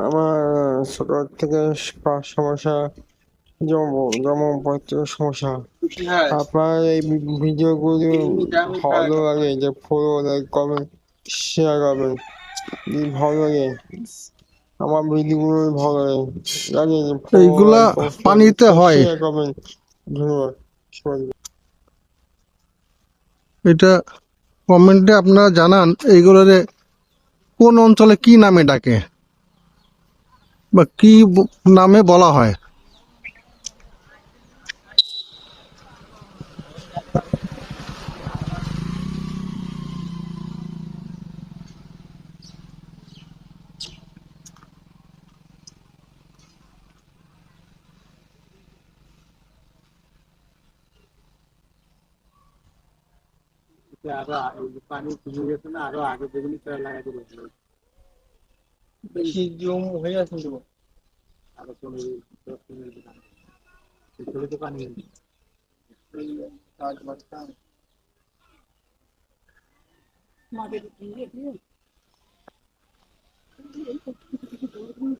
আমার ছোট থেকে সমস্যা, যেমন যেমন প্রত্যেক সমস্যা। আপনার এই ভিডিওগুলো ভালো লাগে, যে ফলো লাইক কমেন্ট শেয়ার করবেন, যদি ভালো লাগে আমার ভিডিওগুলো ভালো লাগে, লাগে যে ফলো এইগুলা লাইক পানিতে হয়, শেয়ার করবেন। ধন্যবাদ সবাইকে। এটা কমেন্টে আপনারা জানান এইগুলোরে কোন অঞ্চলে কি নামে ডাকে বা কি নামে বলা হয়। পানি কমে গেছে না, আরো আগে যেগুলি লাগাতে বলছিল বেশি জম হয়ে আছে তো। আরো 15-10 মিনিট ভিতরে তো পানি কাজ বাজটা মাঠে